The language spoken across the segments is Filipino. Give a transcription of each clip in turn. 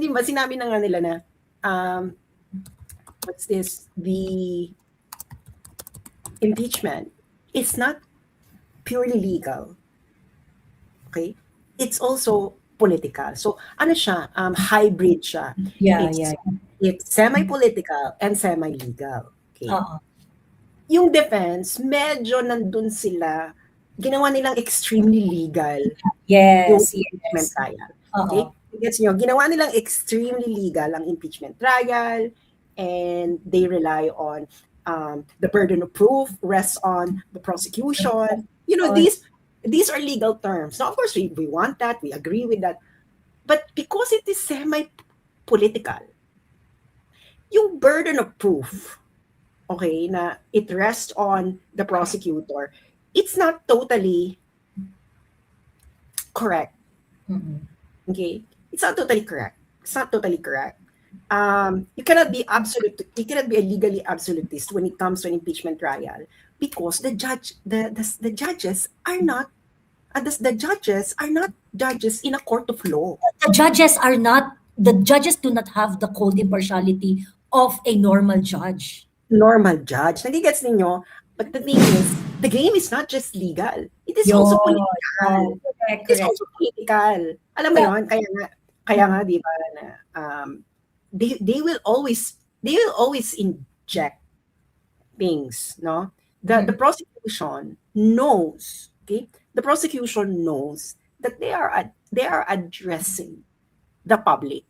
hindi ba sinabi na nga nila na what's this, the impeachment, it's not purely legal. Okay? It's also political. So ano siya, hybrid siya. It's semi-political and semi-legal. Okay? Yung defense, medyo nandun sila, ginawa nilang extremely legal yung impeachment trial. Okay? Gets nyo? Ginawa nilang extremely legal ang impeachment trial, and they rely on the burden of proof rests on the prosecution. You know, these are legal terms. Now, of course, we want that, we agree with that. But because it is semi-political, yung burden of proof, okay, na it rests on the prosecutor, it's not totally correct. Okay? It's not totally correct. It's not totally correct. You cannot be a legally absolutist when it comes to an impeachment trial, because the judges are not judges in a court of law. The judges do not have the cold impartiality of a normal judge. Nagigets ninyo? But the thing is, the game is not just legal. It is also political. Correct. It's also political. Alam mo yun? Kaya nga, di ba, na, they will always inject things, no? The prosecution knows, okay? The prosecution knows that they are addressing the public.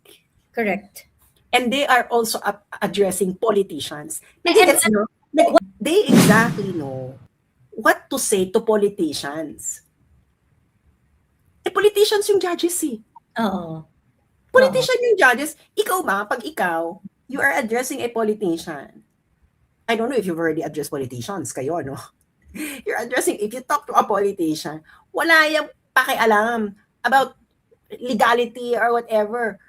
Correct. And they are also addressing politicians. They exactly know what to say to politicians. Politicians yung judges eh. Politician yung judges. Ikaw ba, pag ikaw, you are addressing a politician. I don't know if you've already addressed politicians kayo, no? You're addressing, if you talk to a politician, wala yung pakialam about legality or whatever.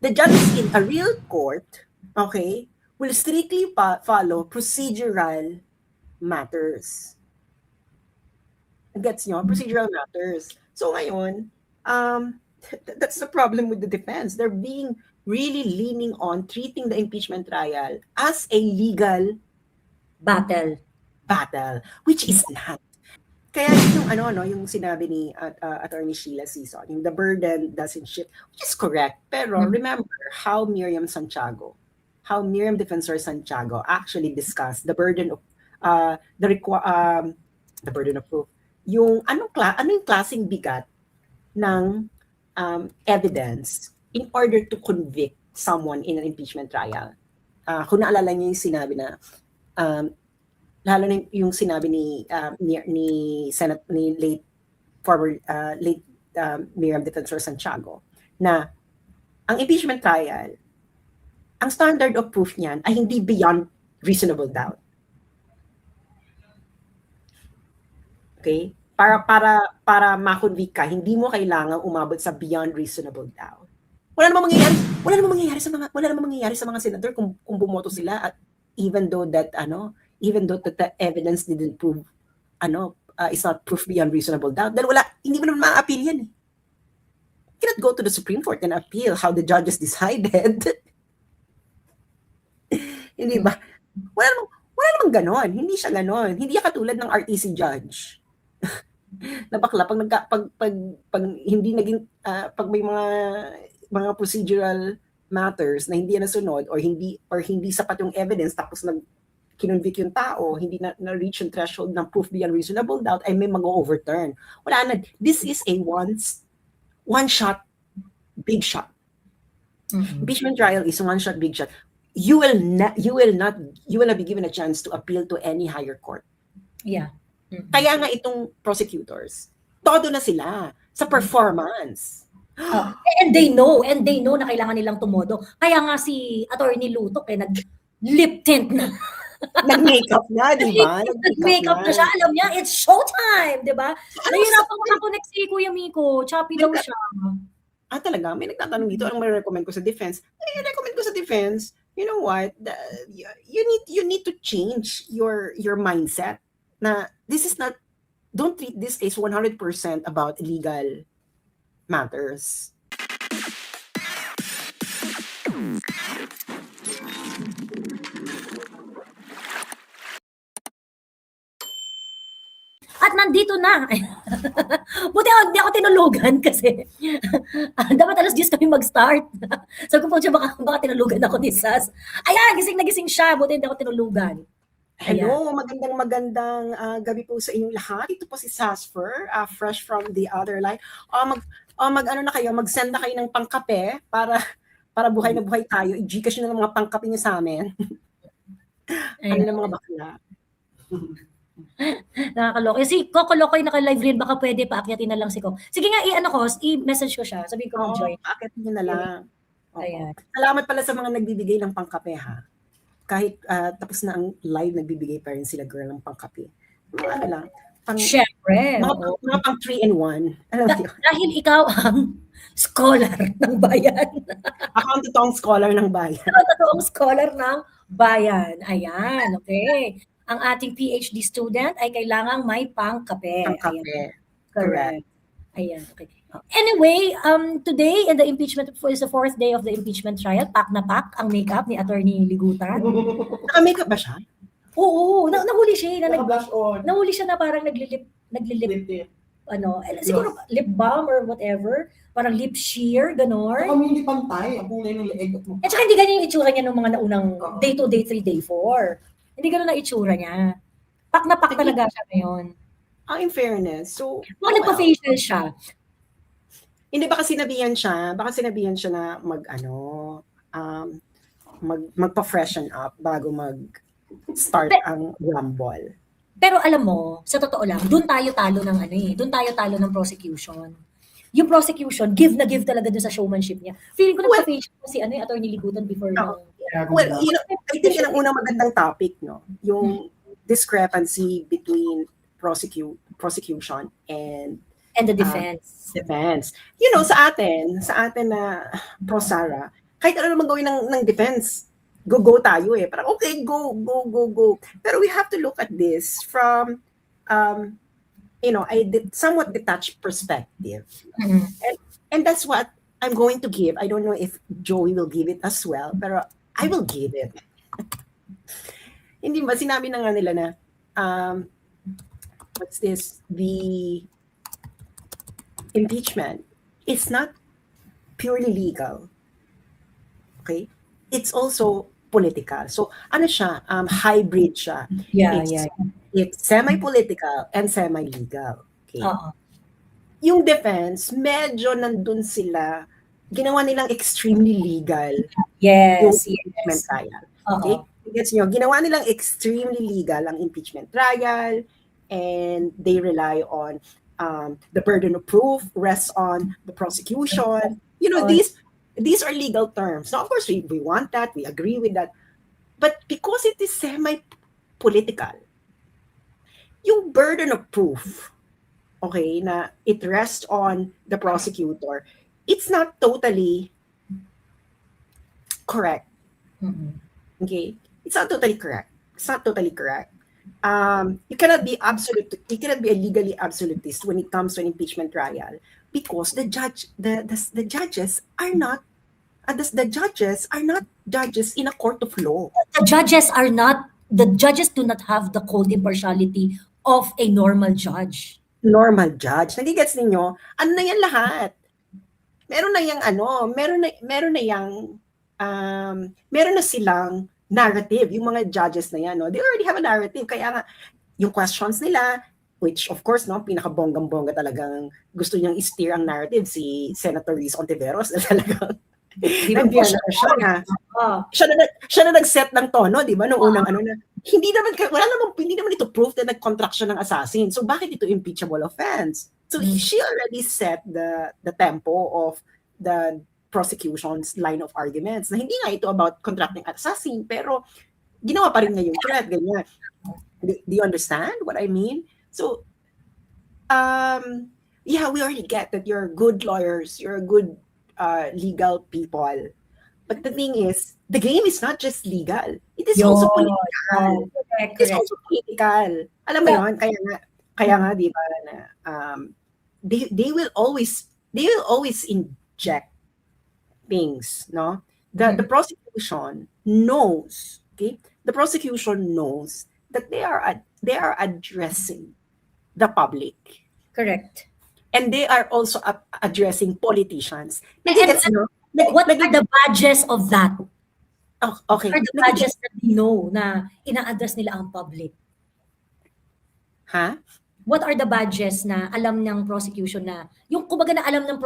The judges in a real court, okay, will strictly follow procedural matters. Gets nyo? Procedural matters. So ngayon, that's the problem with the defense. They're being really leaning on treating the impeachment trial as a legal battle, which is not. Kaya yung sinabi ni Attorney Sheila Sison, yung the burden doesn't shift, which is correct. Pero remember how Miriam Defensor Santiago actually discussed the burden of the burden of proof. Yung anong klaseng bigat ng evidence in order to convict someone in an impeachment trial. Kung naalala niyo yung sinabi na lalo na yung sinabi ni late Miriam Defensor Santiago na ang impeachment trial, ang standard of proof niyan ay hindi beyond reasonable doubt. Okay? Para ma-convict ka, hindi mo kailangang umabot sa beyond reasonable doubt. Wala namang mangyayari sa mga senador kung bumoto sila, at even though that the evidence didn't prove is not proof beyond reasonable doubt, dahil hindi mo naman ma-appeal yan eh. You cannot go to the Supreme Court and appeal how the judges decided. Hindi ba? Wala namang ganon. Hindi siya ganon. Hindi siya katulad ng RTC judge. Na bakla pag hindi naging pag may mga procedural matters na hindi nasunod or hindi sapat yung evidence, tapos kinonvict yung tao, hindi na-reach yung threshold ng proof beyond reasonable doubt, ay may mag-overturn. Wala na. This is a one shot, big shot. Impeachment trial is one shot, big shot. You will not be given a chance to appeal to any higher court. Yeah. Kaya nga itong prosecutors, todo na sila sa performance. And they know na kailangan nilang tumodo. Kaya nga si Attorney Lutok nag-lip tint na. Nag-makeup na, di ba? Nag-makeup na siya. Alam niya, it's showtime, di ba? Nahirapan ko na-connect si Kuya Miko. Choppy daw siya. Talaga? May nagtatanong dito, anong may-recommend ko sa defense? Ay, recommend ko sa defense, you know what? You need to change your mindset. Na this is not, don't treat this as 100% about legal matters. nandito na. Buti hindi ako tinulugan kasi dapat alas 10 kami mag-start. Sabi ko po siya, baka tinulugan ako ni Sas. Ayan, gising na gising siya. Buti hindi ako tinulugan. Ayan. Hello, magandang gabi po sa inyong lahat. Ito po si Sasfer, fresh from the other line. Ano na kayo, mag-send na kayo ng pangkape para buhay na buhay tayo. I-Gcash nyo na ng mga pangkape nyo sa amin. Ano na mga bakla. Nakakaloka. Si Coco Locoy naka-live rin, baka pwede paakyatin na lang si Coco. Sige nga, i-message ko siya. Sabihin ko mag-join. Paakyatin nyo na lang. Ayan. Salamat pala sa mga nagbibigay ng pangkape, ha. Kahit tapos na ang live, nagbibigay pa rin sila girl ng pangkape. Ano lang. Siyempre. Mga pang 3-in-1. Dahil ikaw ang scholar ng bayan. Ako ang totoong scholar ng bayan. Ang totoong scholar ng bayan. Ayan, okay. Ang ating PhD student ay kailangang may pangkape. Pangkape. Correct. Ayan, okay. Anyway, today in the impeachment, is the 4th day of the impeachment trial. Pak na pak ang makeup ni Attorney Ligutan. Naka-makeup ba siya? Oo, nahuli siya. Naka-blush on. Nahuli siya na parang naglilip, siguro lip balm or whatever. Parang lip sheer, ganon. Saka hindi pantay. Ang kulay ng leeg mo. At saka hindi ganyan yung itsura niya nung mga naunang day 2, day 3, day 4. Hindi ganun na itsura niya. Pak na pak talaga siya ngayon. In fairness, so... Baka nagpa-facial siya. Hindi, baka sinabihan siya na magpa-freshen up bago mag-start ang rumble. Pero alam mo, sa totoo lang, doon tayo talo ng prosecution. Yung prosecution, give na give talaga doon sa showmanship niya. Feeling ko nagpa-facial si Attorney Ligutan before now. Well, I think yun ang unang magandang topic, no? Yung discrepancy between prosecution and the defense. Sa atin na pro-Sara, kahit ano naman gawin ng defense, go tayo eh. Parang, okay, go. Pero we have to look at this from, a somewhat detached perspective. Mm-hmm. And that's what I'm going to give. I don't know if Joey will give it as well, pero I will give it. Hindi ba, sinabi na nga nila na, what's this? The impeachment is not purely legal. Okay? It's also political. So, ano siya? Hybrid siya. It's semi-political and semi-legal. Okay? Yung defense, medyo nandun sila, ginawa nilang extremely legal. Yung impeachment trial. Okay? Gets nyo? Ginawa nilang extremely legal ang impeachment trial, and they rely on the burden of proof rests on the prosecution. These are legal terms. Now, of course, we want that. We agree with that. But because it is semi-political, yung burden of proof, okay, na it rests on the prosecutor, it's not totally correct. Okay? It's not totally correct. You cannot be a legally absolutist when it comes to an impeachment trial, because the judges are not judges in a court of law. The judges do not have the cold impartiality of a normal judge. Nagigets ninyo? Ano na yan lahat? Meron na silang narrative, yung mga judges na yan, no? They already have a narrative. Kaya nga, yung questions nila, which of course, no, pinaka-bonggang-bongga talagang gusto niyang i-steer ang narrative, si Senator Riz Ontiveros, na talagang siya na nag-set ng tono, di ba? Noong unang hindi naman ito proof na nag-contract siya ng assassin. So bakit ito impeachable offense? So she already set the tempo of the prosecution's line of arguments na hindi nga ito about contracting assassin, pero ginawa pa rin niya yung threat, ganyan. Do you understand what I mean? So, we already get that you're good lawyers, you're good legal people. But the thing is, the game is not just legal. It is also political. Correct. It is also political. Alam mo yun? Kaya nga, di ba, na, they will always inject things, no? The prosecution knows, okay? The prosecution knows that they are addressing the public. Correct. And they are also addressing politicians. And Nagigets nyo? what are the badges of that? Oh, okay. What are the badges that they know na ina-address nila ang public? Ha? What are the badges na alam ng prosecution na, yung kumbaga na alam ng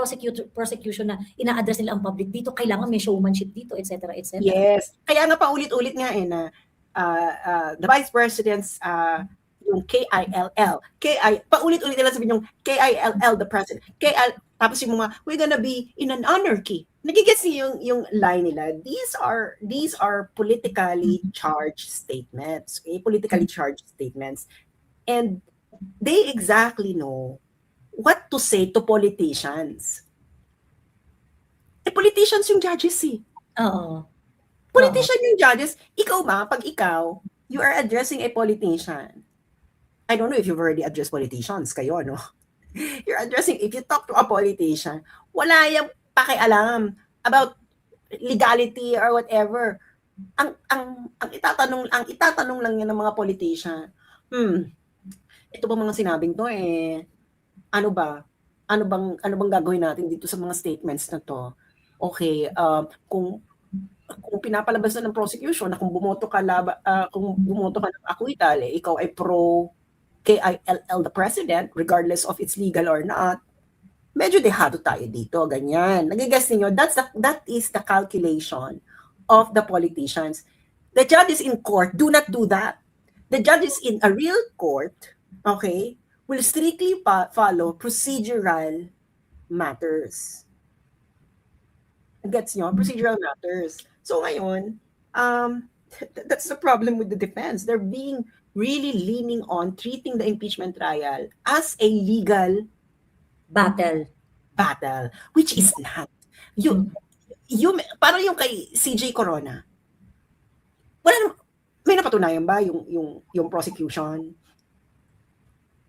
prosecution na ina-address nila ang public dito, kailangan may showmanship dito, etc. etc. Yes. Kaya nga paulit-ulit nga na the Vice President's yung KILL. Paulit-ulit nila sabihin yung KILL, the President. Tapos yung mga, we're gonna be in an anarchy. Nagigets niyo yung line nila. These are politically charged statements. Okay? Politically charged statements. And they exactly know what to say to politicians. Politicians yung judges eh. Oo. Politician yung judges. Ikaw ba, pag ikaw, you are addressing a politician. I don't know if you've already addressed politicians kayo, no? You're addressing, if you talk to a politician, wala yung pakialam about legality or whatever. Ang itatanong lang yan ng mga politician. Ito ba mga sinabing to ano bang gagawin natin dito sa mga statements na to? Okay, kung pinapalabas na ng prosecution na kung bumoto ka ng acquittal, ikaw ay pro KILL the President, regardless of it's legal or not, medyo dehado tayo dito, ganyan. Nagigess niyo, that is the calculation of the politicians. The judges in court do not do that. The judges in a real court, okay, will strictly follow procedural matters. Gets nyo? Procedural matters. So ngayon, that's the problem with the defense. They're being really leaning on treating the impeachment trial as a legal battle, which is not. Parang yung kay CJ Corona. May napatunayan ba yung prosecution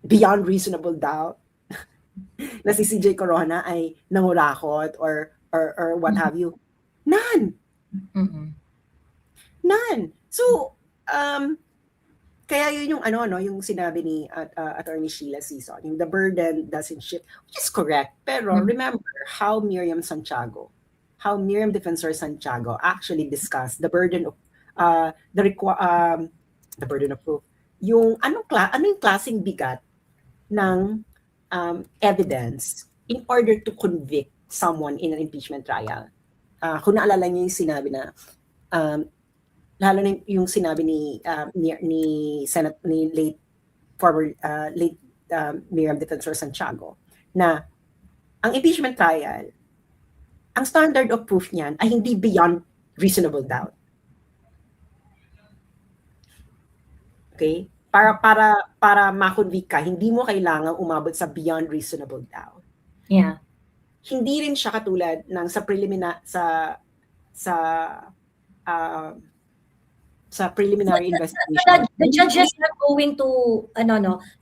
beyond reasonable doubt na si CJ Corona ay nangurakot or what have you? None. None. So, kaya yun yung yung sinabi ni Attorney Sheila Sison, yung the burden doesn't shift, which is correct. Pero remember how Miriam Defensor Santiago actually discussed the burden of the burden of proof. Yung anong klaseng bigat ng evidence in order to convict someone in an impeachment trial. Kung naalala niyo yung sinabi na lalo na yung sinabi ni late Miriam Defensor Santiago na ang impeachment trial, ang standard of proof niyan ay hindi beyond reasonable doubt. Okay? Para ma-convict ka, hindi mo kailangang umabot sa beyond reasonable doubt. Yeah. Hindi rin siya katulad ng sa preliminary investigation. The judges are going to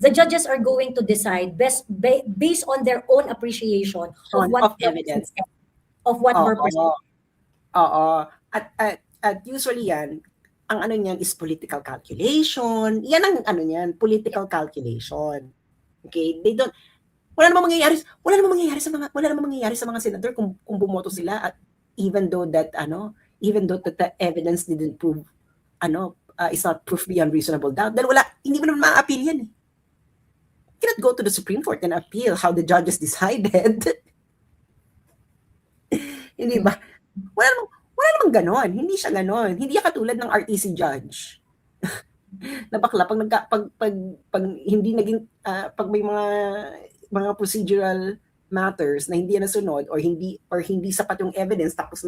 the judges are going to decide based on their own appreciation of evidence of what were presented. At usually yan, ang niyan is political calculation. Yan ang niyan, political calculation. Okay? Wala namang mangyayari sa mga senador kung bumoto sila at even though that the evidence didn't prove is not proof beyond reasonable doubt. Dahil hindi mo naman ma-appeal yan. You cannot go to the Supreme Court and appeal how the judges decided. Hindi ba? Wala namang ganon. Hindi siya ganon. Hindi katulad ng RTC judge. Na bakla, pag hindi naging, pag may mga procedural matters na hindi nasunod or hindi sapat yung evidence tapos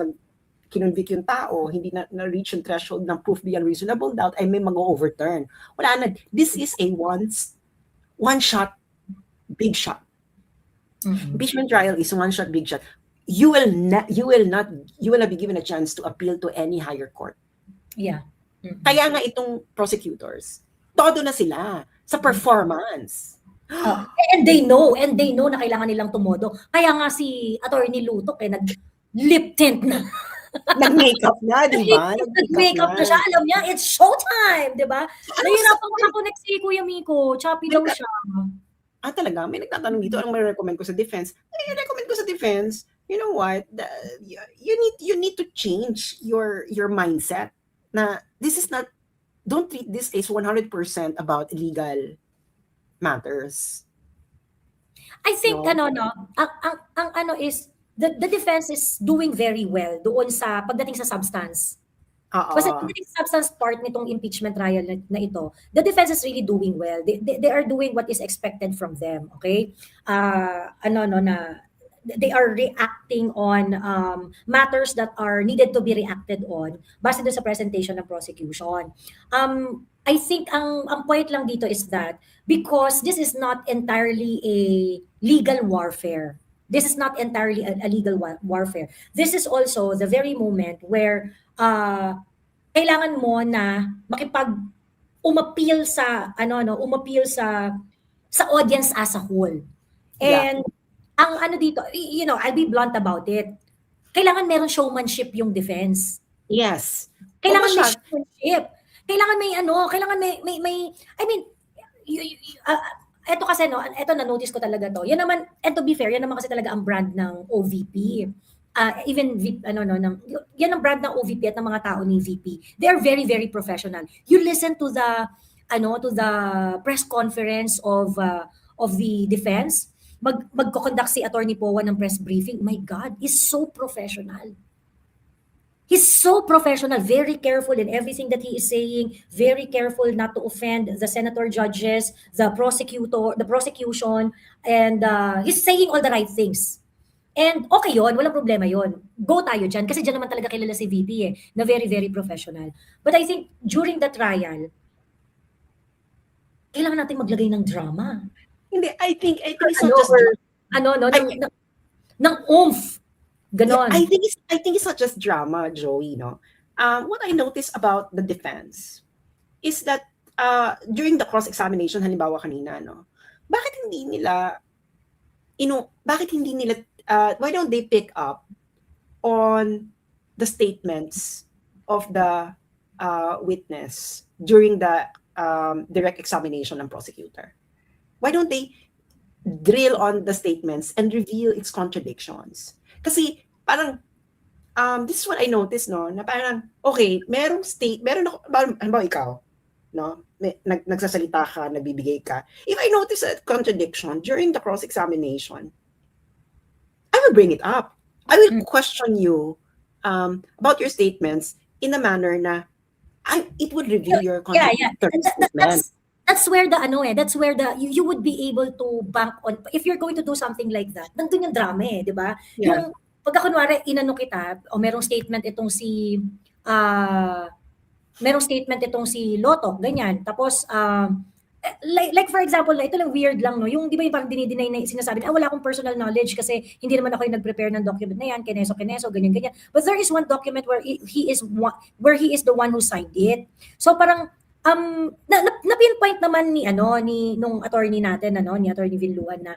kinonvict yung tao, hindi na-reach yung threshold ng proof beyond reasonable doubt, ay may mag-overturn. Wala na. This is a one shot, big shot. Impeachment trial is one shot, big shot. You will not be given a chance to appeal to any higher court. Yeah. Kaya nga itong prosecutors, todo na sila sa performance. And they know na kailangan nilang tumodo. Kaya nga si Attorney Lutok nag-lip tint na. Nag-makeup na, di ba? Nag-makeup na siya. Alam niya, it's showtime, di ba? Nahirapan ko na connect si Kuya Miko. Choppy daw siya. Talaga, may nagtatanong dito, anong mai-recommend ko sa defense? Ay, recommend ko sa defense, you know what, you need to change your mindset na this is not, don't treat this case 100% about legal matters. I think No? ang ano is the defense is doing very well doon sa pagdating sa substance. Kasi Oo. pagdating sa substance part nitong impeachment trial na ito, the defense is really doing well. They are doing what is expected from them, okay? Na they are reacting on matters that are needed to be reacted on base doon sa presentation ng prosecution. I think ang point lang dito is that because this is not entirely a legal warfare. This is not entirely a legal warfare. This is also the very moment where kailangan mo na umappeal sa umappeal sa audience as a whole. And ang ano dito, I'll be blunt about it. Kailangan meron showmanship yung defense. Yes. Kailangan may showmanship. Kailangan may I mean, eto kasi eto na-notice ko talaga to. Yan naman, and to be fair, yan naman kasi talaga ang brand ng OVP. Even yan ang brand ng OVP at ng mga tao ni VP. They are very, very professional. You listen to the press conference of the defense. Magko-conduct si Attorney Poa ng press briefing. My God, he's so professional. He's so professional, very careful in everything that he is saying, very careful not to offend the senator judges, the prosecution, and he's saying all the right things. And okay yon, walang problema yon. Go tayo dyan, kasi dyan naman talaga kilala si VP na very, very professional. But I think during the trial, kailangan natin maglagay ng drama. Hindi, I think it's not just ng oomph. Ganon. Yeah, I think it's not just drama, Joey, no. What I noticed about the defense is that during the cross-examination, halimbawa kanina, no, bakit hindi nila why don't they pick up on the statements of the witness during the direct examination ng prosecutor? Why don't they drill on the statements and reveal its contradictions? Kasi parang this is what I noticed, no, na parang okay, meron ako, halimbawa ikaw, no, nagsasalita ka, nagbibigay ka. If I notice a contradiction during the cross-examination, I will bring it up. I will question you about your statements in a manner na it would reveal your contradictions. That's where you would be able to bank on, if you're going to do something like that, nandun yung drama di ba? Yeah. Yung pagka kunwari inano kita o merong statement itong si Loto, ganyan. Tapos like for example, ito lang weird lang, no, yung di ba yung parang dinideny na sinasabi na wala akong personal knowledge kasi hindi naman ako yung nag-prepare ng document na yan, keneso ganyan. But there is one document where he is the one who signed it. So parang na-pinpoint naman nung attorney natin, ni Attorney Villuan, na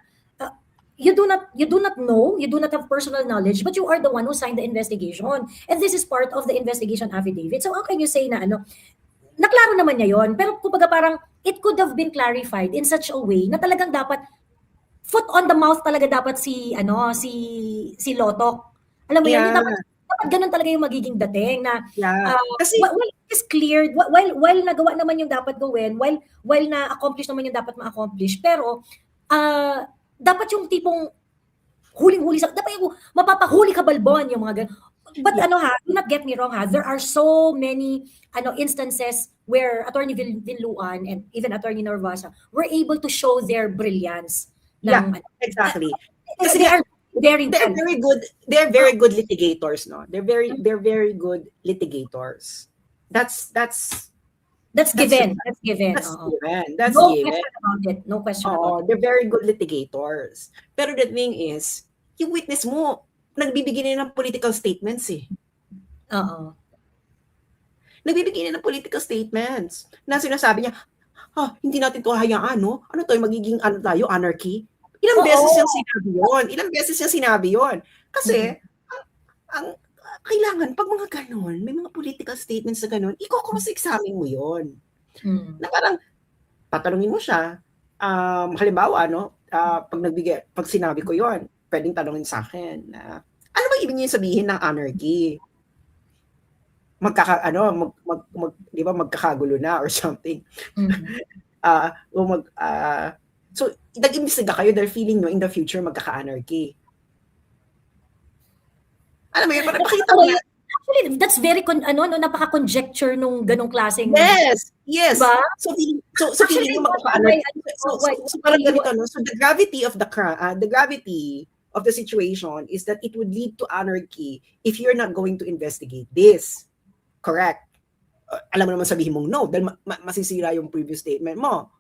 you do not know, you do not have personal knowledge, but you are the one who signed the investigation, and this is part of the investigation affidavit. So how can you say na naklaro naman niya yon, pero kumbaga parang it could have been clarified in such a way na talagang dapat foot on the mouth talaga dapat si Lotok. Alam mo yan, dapat ganun talaga yung magiging dating na kasi while it is cleared, while nagawa naman yung dapat gawin, while na-accomplish naman yung dapat ma-accomplish, pero dapat yung tipong huling-huli dapat yung mapapahuli ka balbon yung mga ganun. But do not get me wrong, there are so many instances where Attorney Villuan and even Attorney Narvasa were able to show their brilliance. Exactly. Kasi they are very good. They're very good litigators, no. They're very good litigators. That's given. That's given. That's no given. Question about it. No question about it. They're very good litigators. Pero the thing is, yung witness mo, nagbibigay na ng political statements Nagbibigay na ng political statements na sinasabi niya, hindi natin to hayaan, no? Ano to, magiging anarchy? Ilang beses niya sinabi yon. Kasi, ang kailangan, pag mga ganon, may mga political statements na ganon, i-cross-examine mo yon. Na parang, patanungin mo siya, halimbawa, pag sinabi ko yon, pwedeng tanongin sa akin na, ano ba ibig niyo sabihin ng anarchy? Di ba, magkakagulo na or something. So, nag-imbestiga kayo dahil feeling nyo in the future magkaka-anarchy. Alam mo yun, para makita mo yan. Actually, that's very napaka-conjecture nung ganong klaseng. Yes. Diba? So feeling mo magkaka-anarchy. So parang ganito, no? So the gravity of the situation is that it would lead to anarchy if you're not going to investigate this. Correct. Alam mo naman sabihin mong no dahil masisira yung previous statement mo.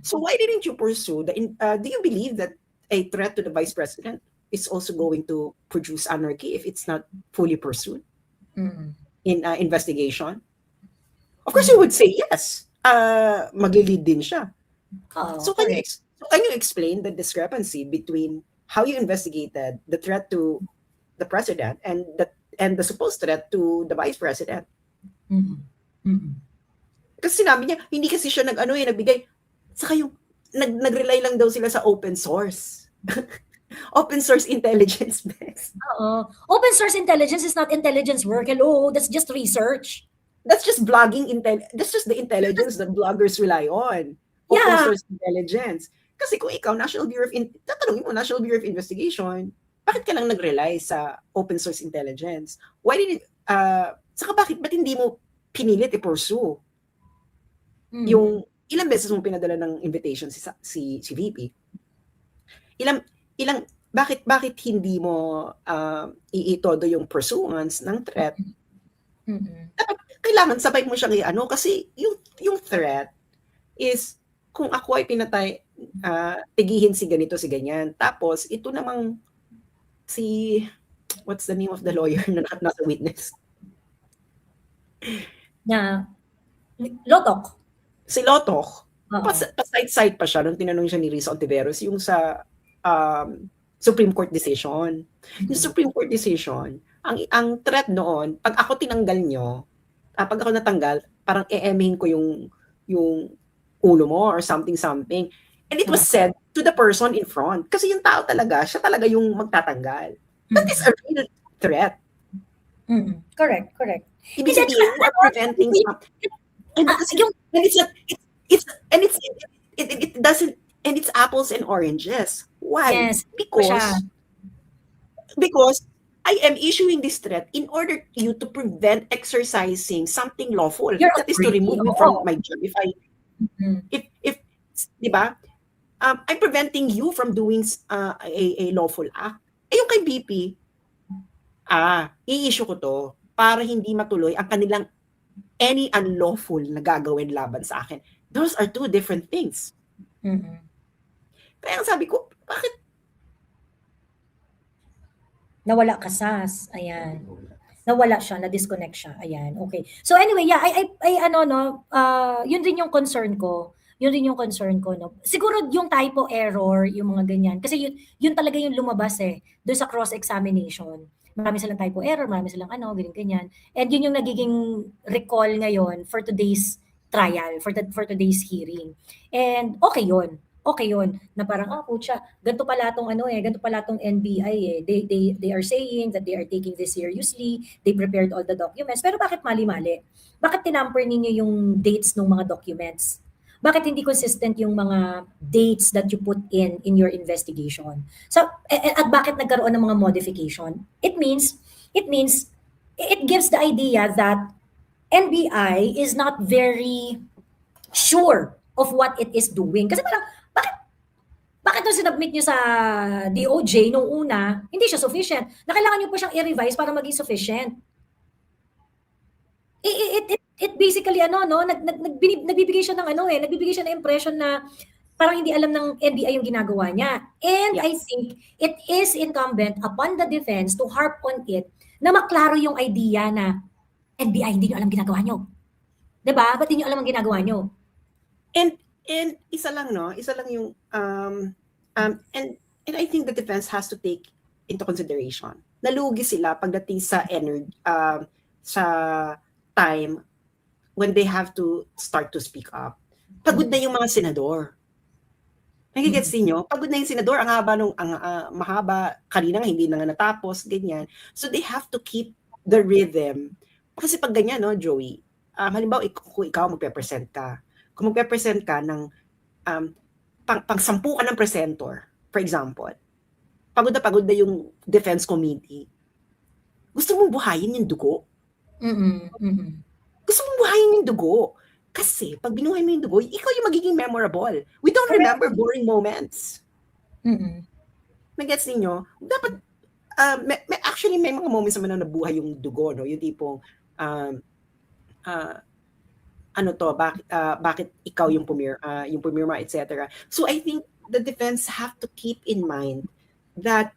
So why didn't you pursue do you believe that a threat to the vice president is also going to produce anarchy if it's not fully pursued in investigation? Of course you would say yes. Mag-lead din siya. So can you explain the discrepancy between how you investigated the threat to the president and the supposed threat to the vice president? Kasi sinabi niya, hindi kasi siya nagbigay. Saka yung, nag-rely lang daw sila sa open source. Open source intelligence base. Open source intelligence is not intelligence work. Hello, that's just research. That's just blogging that's just the intelligence that bloggers rely on. Open source intelligence. Kasi kung ikaw, tatanungin mo, National Bureau of Investigation, bakit ka lang nag-rely sa open source intelligence? Why did saka ba't hindi mo pinilit i-pursue yung ilang beses mo pinadala ng invitation si VP? Bakit hindi mo iitodo yung pursuance ng threat? Dapat kailangan sabay mo siyang kasi yung threat is kung ako ay pinatay, tigihin si ganito, si ganyan. Tapos ito namang what's the name of the lawyer na nasa witness? Lotok. Si Lotok. Pa-side pa siya nung tinanong siya ni Risa Ontiveros yung sa Supreme Court decision. Yung Supreme Court decision, ang threat noon, pag ako tinanggal nyo, pag ako natanggal, parang e-emihin ko yung ulo mo or something. And it was said to the person in front. Kasi yung tao talaga, siya talaga yung magtatanggal. That is a real threat. Correct. Ibig sabihin, you are preventing something. And it's apples and oranges. Why? Yes, Because I am issuing this threat in order you to prevent exercising something lawful. That is to remove me from my job. If di ba? I'm preventing you from doing a lawful act. Yung kay BP, i-issue ko to para hindi matuloy ang kanilang any unlawful na gagawin laban sa akin. Those are two different things. Kaya sabi ko, bakit? Nawala ka, Sas. Ayan. Nawala siya, na-disconnect siya. Ayan, okay. So anyway, yun din yung concern ko. No? Siguro yung typo error, yung mga ganyan. Kasi yun talaga yung lumabas doon sa cross-examination. Marami silang typo error, marami silang ganyan. And yun yung nagiging recall ngayon for today's trial, for today's hearing. And okay yun, na parang, putya, ganito pala tong NBI They are saying that they are taking this seriously, they prepared all the documents, pero bakit mali-mali? Bakit tinamper ninyo yung dates ng mga documents? Bakit hindi consistent yung mga dates that you put in your investigation? So, at bakit nagkaroon ng mga modification? It means, it gives the idea that NBI is not very sure of what it is doing. Kasi parang, bakit nung sinubmit nyo sa DOJ nung una, hindi siya sufficient? Na kailangan nyo pa siyang i-revise para maging sufficient. It basically nagbibigay siya ng impression na parang hindi alam ng NBI yung ginagawa niya. And I think it is incumbent upon the defense to harp on it na maklaro yung idea na NBI hindi nyo alam ginagawa nyo. 'Di ba? Ba't hindi nyo alam ang ginagawa nyo? And isa lang yung and I think the defense has to take into consideration. Nalugi sila pagdating sa sa time when they have to start to speak up. Pagod na yung mga senador. Nagigets niyo? Pagod na yung senador, ang haba mahaba, kanina nga hindi na nga natapos, ganyan. So they have to keep the rhythm. Kasi pag ganyan, no, Joey, halimbawa, kung ikaw magpe-present ka, kung magpe-present ka ng pang 10 ka ng presenter, for example, pagod na yung defense committee, gusto mong buhayin yung dugo. Gusto mong buhayin yung dugo. Kasi pag binuhay mo yung dugo, ikaw yung magiging memorable. We don't remember boring moments. Nagets ninyo? Dapat, actually may mga moments naman na nabuhay yung dugo, no? Yung tipong, bakit ikaw yung pumirma, etc. So I think the defense have to keep in mind that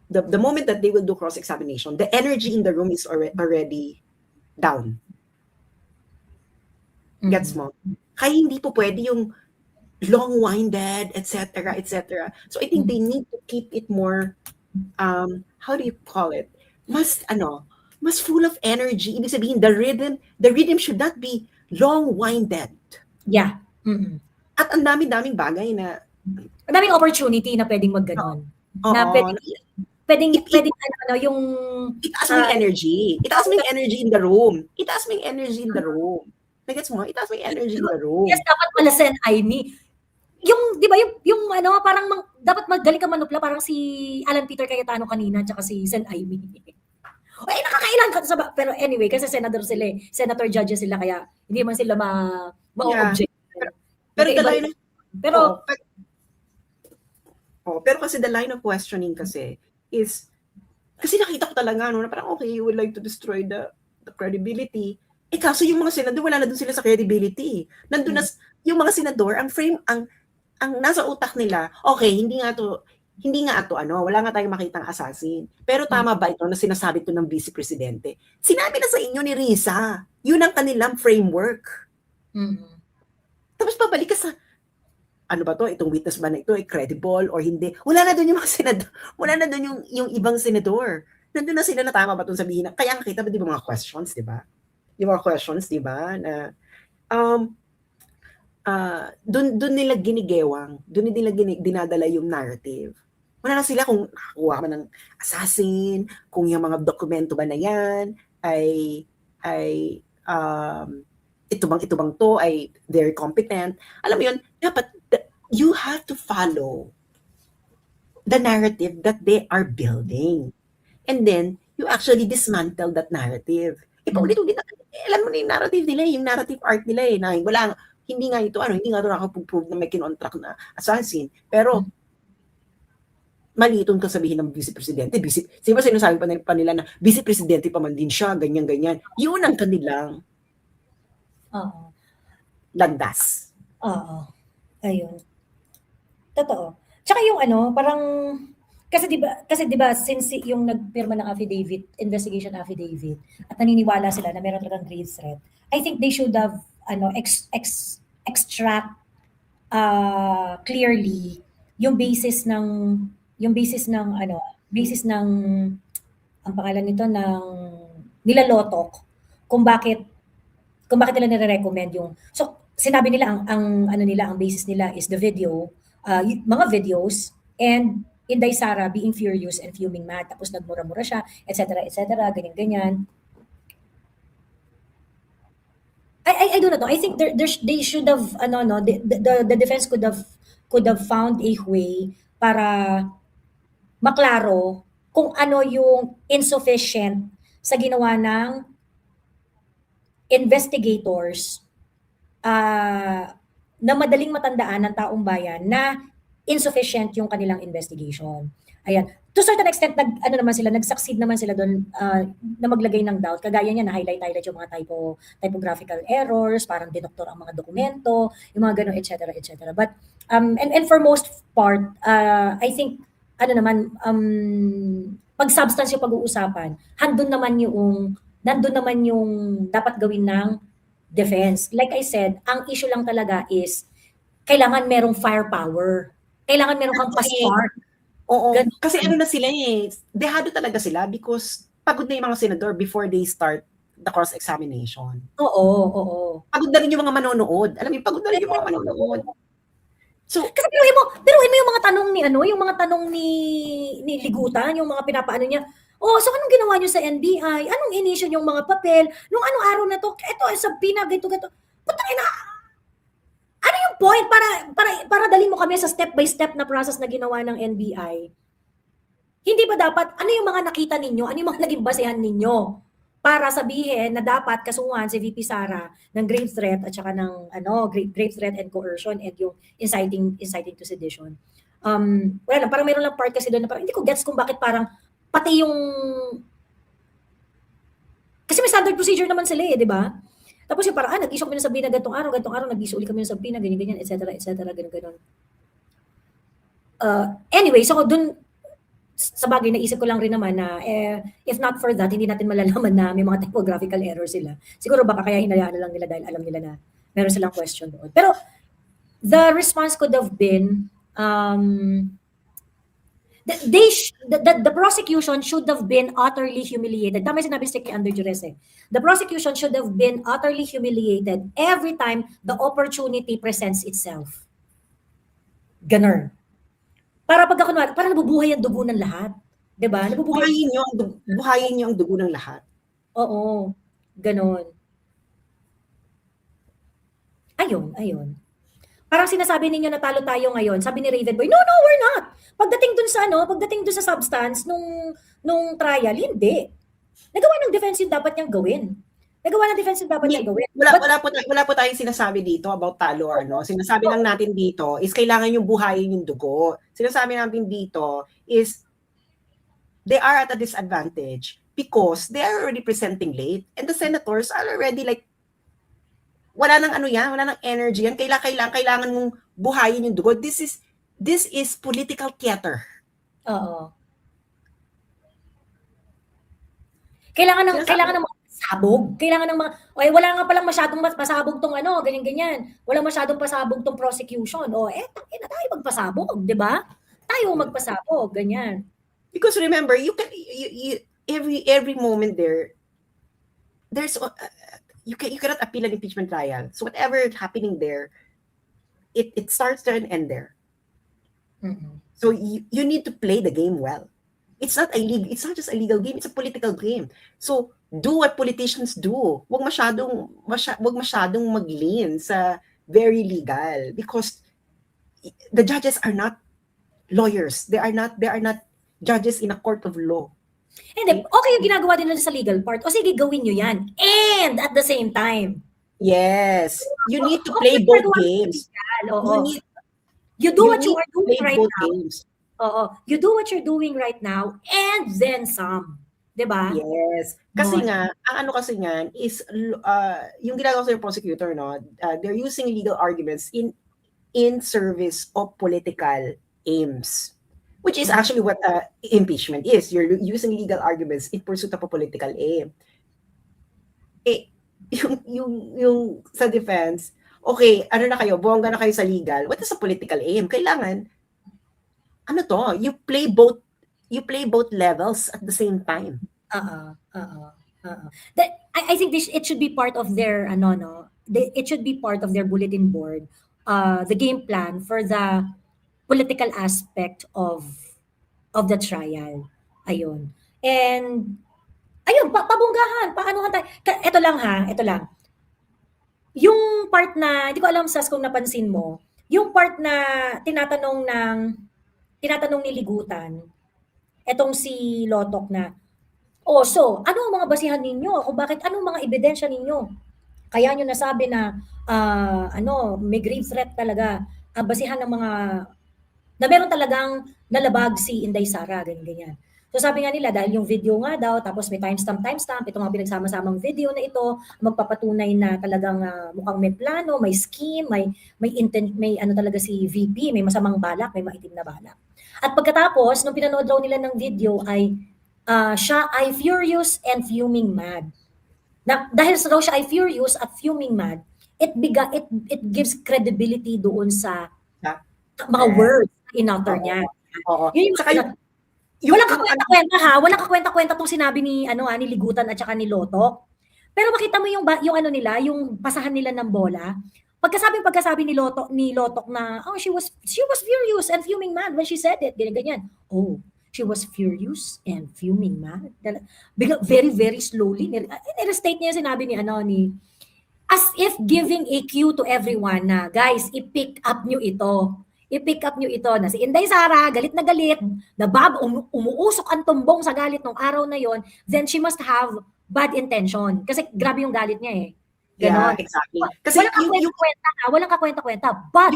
the moment that they will do cross-examination, the energy in the room is already down. Gets mo? Kaya hindi po pwede yung long-winded, etc., etc. So I think they need to keep it more, how do you call it? Mas full of energy. Ibig sabihin, the rhythm should not be long-winded. Yeah. At ang dami-daming bagay na, ang daming opportunity na pwedeng magganon. Na pwedeng yung itaas mo yung energy. Itaas mo yung energy in the room. Nagets mo? Itaas mo yung energy in the room. Yes, dapat pala Sen Aimee. Yung, di ba, yung parang dapat magaling ka manupla, parang si Alan Peter Cayetano kanina, tsaka si Sen Aimee. Ay, nakakailan ka sa pero anyway, kasi senator sila senator judges sila, kaya hindi man sila ma-object. Pero the line of, pero kasi the line of questioning kasi is, kasi nakita ko talaga, no, na parang okay, you would like to destroy the credibility. Kaso yung mga senador, wala na dun sila sa credibility. Nandun na, yung mga senador, ang nasa utak nila, okay, hindi nga to, wala nga tayong makitang assassin. Pero tama ba ito na sinasabi to ng Vice Presidente? Sinabi na sa inyo ni Risa. Yun ang kanilang framework. Tapos pabalik ka sa, ano ba to, itong witness ba na ito, credible or hindi? Wala na doon yung mga senador. Wala na doon yung ibang senador. Nandun na sila na tama ba itong sabihin na, kaya ang kita ba, di ba, mga questions, di ba? Yung mga questions, di ba, na doon nila ginigewang, doon nila dinadala yung narrative. Wala na sila kung nakakuha man ng assassin, kung yung mga dokumento ba na yan ay ito bang to ay very competent. Alam mo yun, dapat you have to follow the narrative that they are building. And then, you actually dismantle that narrative. Paulit-ulit na, alam mo na yung narrative nila, yung narrative art nila na hindi nga ito nakapag-prove na may kinontract na assassin. Pero, mali itong kasabihin ng Vice Presidente. Diba sinasabi pa nila na Vice Presidente pa man din siya, ganyan-ganyan. Yun ang kanilang landas. Ayun. Totoo. Tsaka yung parang, kasi diba, since yung nagpirma ng affidavit, investigation affidavit, at naniniwala sila na meron talagang grave threat, I think they should have extract clearly yung basis ng ang pangalan nito ng nilalotok kung bakit nila nire-recommend yung, so sinabi nila ang basis nila is the video, mga videos, and Inday Sara being furious and fuming mad, tapos nagmura-mura siya, etc., ganyan-ganyan. I don't know. I think they should have the defense could have found a way para maklaro kung ano yung insufficient sa ginawa ng investigators na madaling matandaan ng taong bayan na insufficient yung kanilang investigation. Ayan. To a certain extent, nag-succeed naman sila doon na maglagay ng doubt. Kagaya niya, na-highlight yung mga typographical errors, parang dinoktor ang mga dokumento, yung mga gano'n, etc. But, and for most part, I think, pag substance yung pag-uusapan, nandun naman yung dapat gawin ng defense. Like I said, ang issue lang talaga is, kailangan merong firepower. Kailangan meron kang pa-spark. Oo. Kasi na sila dehado talaga sila because pagod na yung mga senador before they start the cross-examination. Oo. Pagod na rin yung mga manonood. Alam mo, pagod na rin yung mga manonood. So, Kasi biruin mo yung mga tanong ni yung mga tanong ni Ligutan, yung mga pinapaano niya. Oh, so anong ginawa niyo sa NBI? Anong inisyu yung mga papel? Nung anong araw na to? Ito, sa PINA, ganito. Putang ina, ano yung point para dalhin mo kami sa step by step na process na ginawa ng NBI? Hindi ba dapat, ano yung mga nakita ninyo? Ano yung mga naging basehan ninyo? Para sabihin na dapat kasuhan si VP Sara ng grave threat at saka ng grave threat and coercion and yung inciting to sedition. Wala lang, parang meron lang part kasi doon na parang hindi ko gets kung bakit parang pati yung kasi may standard procedure naman sila di ba? Tapos yung parang, nag-issue kami ng sabihin na gantong araw, nag-issue ulit kami ng sabihin na ganyan, etc., ganun. Anyway, so dun, sa bagay, naisip ko lang rin naman na if not for that, hindi natin malalaman na may mga typographical errors sila. Siguro baka kaya hinayaan na lang nila dahil alam nila na meron silang question doon. Pero the response could have been, the prosecution should have been utterly humiliated. Tama yung sinabi ni Sticky under duress eh. The prosecution should have been utterly humiliated every time the opportunity presents itself. Ganun. Para pagka kunwari, para nabubuhay ang dugo ng lahat. Diba? buhayin niyo ang dugo ng lahat. Oo. Ganon. Ayun. Parang sinasabi ninyo na talo tayo ngayon. Sabi ni Raven Boy, no, we're not. Pagdating dun sa substance nung trial, hindi. Nagawa ng defense yung dapat niyang gawin. Wala po tayong sinasabi dito about talo or no. Sinasabi lang natin dito is kailangan yung buhayin yung dugo. Sinasabi natin dito is they are at a disadvantage because they are already presenting late and the senators are already like wala nang energy yan. Kailangan mong buhayin yung dugo. This is political theater. Oo. Kailangan ng sabog. Kailangan ng mga, wala nga palang masyadong pasabog tong ganyan. Wala masyadong pasabog tong prosecution. Tangina tayo magpasabog, di ba? Tayo magpasabog, ganyan. Because remember, you every moment there's you cannot appeal an impeachment trial. So whatever is happening there, it starts there and end there. Mm-hmm. So you need to play the game well. It's not just a legal game, it's a political game. So do what politicians do. Wag masyadong mag-lean sa very legal because the judges are not lawyers. They are not judges in a court of law. Hindi, okay yung ginagawa din nila sa legal part. O sige, gawin nyo yan. And at the same time. Yes. You need to play both games. You do what you are doing right now. You do what you're doing right now and then some. Diba? Yes. Kasi nga, ang kasi nga is yung ginagawa sa prosecutor, no, they're using legal arguments in service of political aims. Which is actually what impeachment is. You're using legal arguments in pursuit of a political aim. Yung sa defense, okay, bongga na kayo sa legal. What is a political aim? Kailangan, you play both levels at the same time. I think it should be part of their, it should be part of their bulletin board, the game plan for the political aspect of the trial. Ayun. And ayun, pabunggahan, paano tayo. Ito lang. Yung part na, hindi ko alam Sas kung napansin mo, yung part na tinatanong ni Ligutan, etong si Lotok na, so, ano ang mga basihan ninyo? O bakit, anong mga ebidensya ninyo? Kaya nyo nasabi na, may grave threat talaga, basihan ng mga na meron talagang nalabag si Inday Sara, ganyan. So sabi nga nila, dahil yung video nga daw, tapos may timestamp, ito mga pinagsama-samang video na ito, magpapatunay na talagang mukhang may plano, may scheme, may talaga si VP, may masamang balak, may maitim na balak. At pagkatapos, nung pinanood raw nila ng video, ay siya ay furious and fuming mad. Dahil raw siya ay furious at fuming mad, it gives credibility doon sa mga words in-utter niya. Oo. Walang kakwenta-kwenta tong sinabi ni Ligutan at saka ni Lotok. Pero makita mo yung nila, yung pasahan nila ng bola, pagkasabi ni Lotok na, oh, she was furious and fuming mad when she said it. Ganyan. Oh, she was furious and fuming mad. Bigla, very, very slowly. Nire-state niya yung sinabi ni, as if giving a cue to everyone na, guys, i-pick up nyo ito. I-pick up nyo ito na si Inday Sara, galit, umuusok ang tumbong sa galit nung araw na yon, then she must have bad intention. Kasi grabe yung galit niya eh. Ganon. Yeah, exactly. Kasi walang kakwenta-kwenta. But,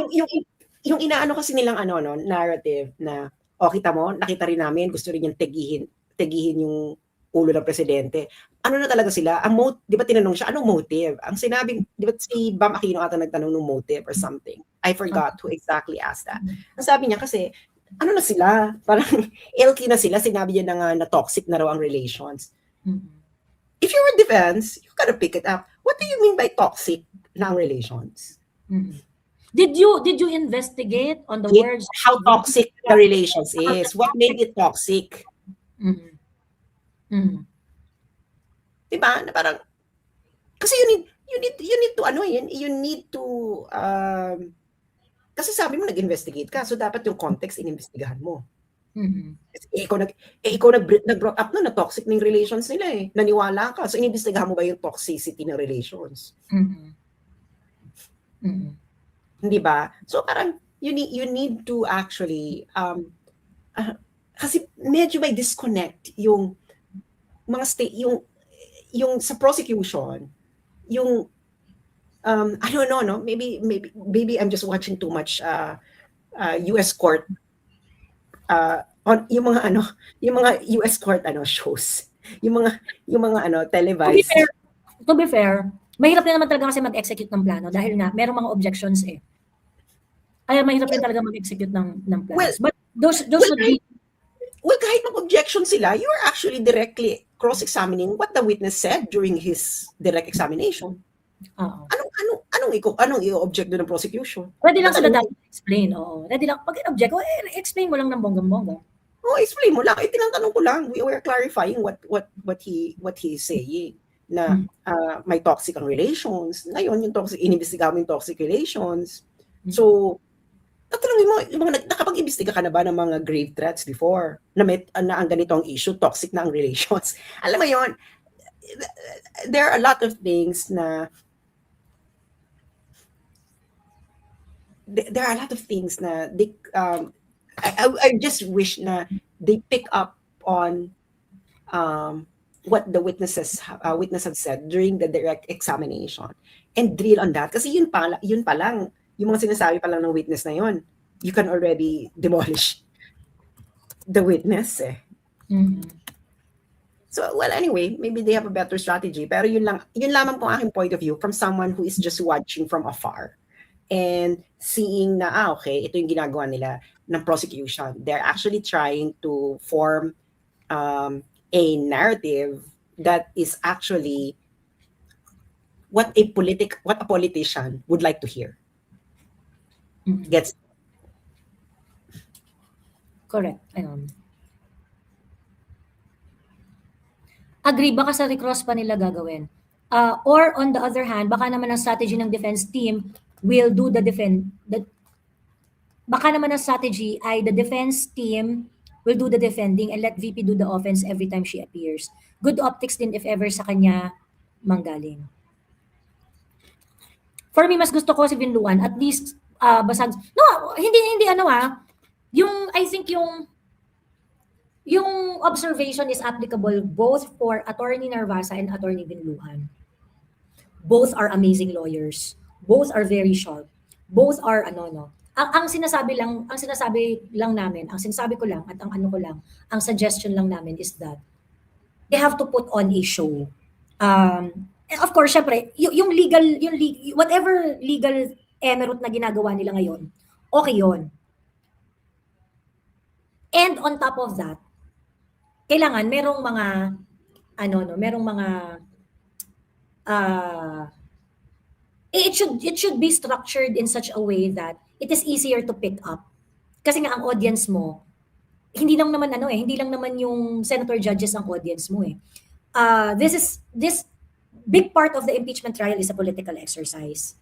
yung inaano kasi nilang narrative na, kita mo, nakita rin namin, gusto rin niyang tegihin yung ulo ng presidente. Ano na talaga sila? Di ba tinanong siya, anong motive? Ang sinabing, di ba si Bam Aquino ata nagtanong ng motive or something? I forgot who exactly asked that. Ang sabi niya kasi, ano na sila? Parang LK na sila, sinabi niya na nga na toxic na raw ang relations. If you're in defense, you gotta pick it up. What do you mean by toxic na ang relations? Did you investigate on the words? How toxic the relations is? What made it toxic? Diba? Na parang, kasi you need to kasi sabi mo nag-investigate ka, so dapat yung context inimbestigahan mo. Ikaw nag-brought up na toxic ng relations nila eh. Naniwala ka, so inimbestigahan mo ba yung toxicity ng relations? Hindi ba? So parang you need to actually kasi medyo may disconnect yung mga yung sa prosecution, yung I don't know, no? Maybe I'm just watching too much US court on yung mga US court shows. Yung mga televised. To be fair, mahirap na naman talaga kasi mag-execute ng plano dahil nga merong mga objections eh. Kaya mahirap din talaga mag-execute ng plans. But those would be. Well, kahit mag-objection sila, you're actually directly cross-examining what the witness said during his direct examination. Anong i-object doon ng prosecution? Pwede lang sila dapat explain. Oo. Pwede lang, pag-object, explain mo lang ng bonggang-bongga. Explain mo lang. Tinatanong ko lang. We are clarifying what he is saying. Na may toxic ang relations. Ngayon, inimbestigahan mo yung toxic relations. So, tatanungin mo, nakapag-imbestiga ka na ba ng mga grave threats before? Na ang ganitong issue, toxic na ang relations. Alam mo yon, there are a lot of things na they, I just wish na they pick up on what the witness have said during the direct examination and drill on that. Kasi yun pa lang, yung mga sinasabi pa lang ng witness na yun, you can already demolish the witness eh. So, well, anyway, maybe they have a better strategy. Pero yun lamang po aking point of view from someone who is just watching from afar and seeing na, okay, ito yung ginagawa nila ng prosecution. They're actually trying to form a narrative that is actually what a politician would like to hear. Gets correct. Agree, baka sa recross pa nila gagawin. Or on the other hand, baka naman ang strategy ng defense team will do baka naman ang strategy ay the defense team will do the defending and let VP do the offense every time she appears. Good optics din if ever sa kanya manggaling. For me, mas gusto ko si Binluan, at least basag. No, hindi yung I think yung observation is applicable both for Attorney Narvasa and Attorney Binluan. Both are amazing lawyers. Both are very sharp. Both are Ang sinasabi ko lang at ang suggestion lang namin is that they have to put on a show. Of course, syempre, yung whatever legal emerald na ginagawa nila ngayon, okay yun. And on top of that, kailangan merong mga it should be structured in such a way that it is easier to pick up. Kasi nga ang audience mo, hindi lang naman yung senator judges ang audience mo eh. This big part of the impeachment trial is a political exercise.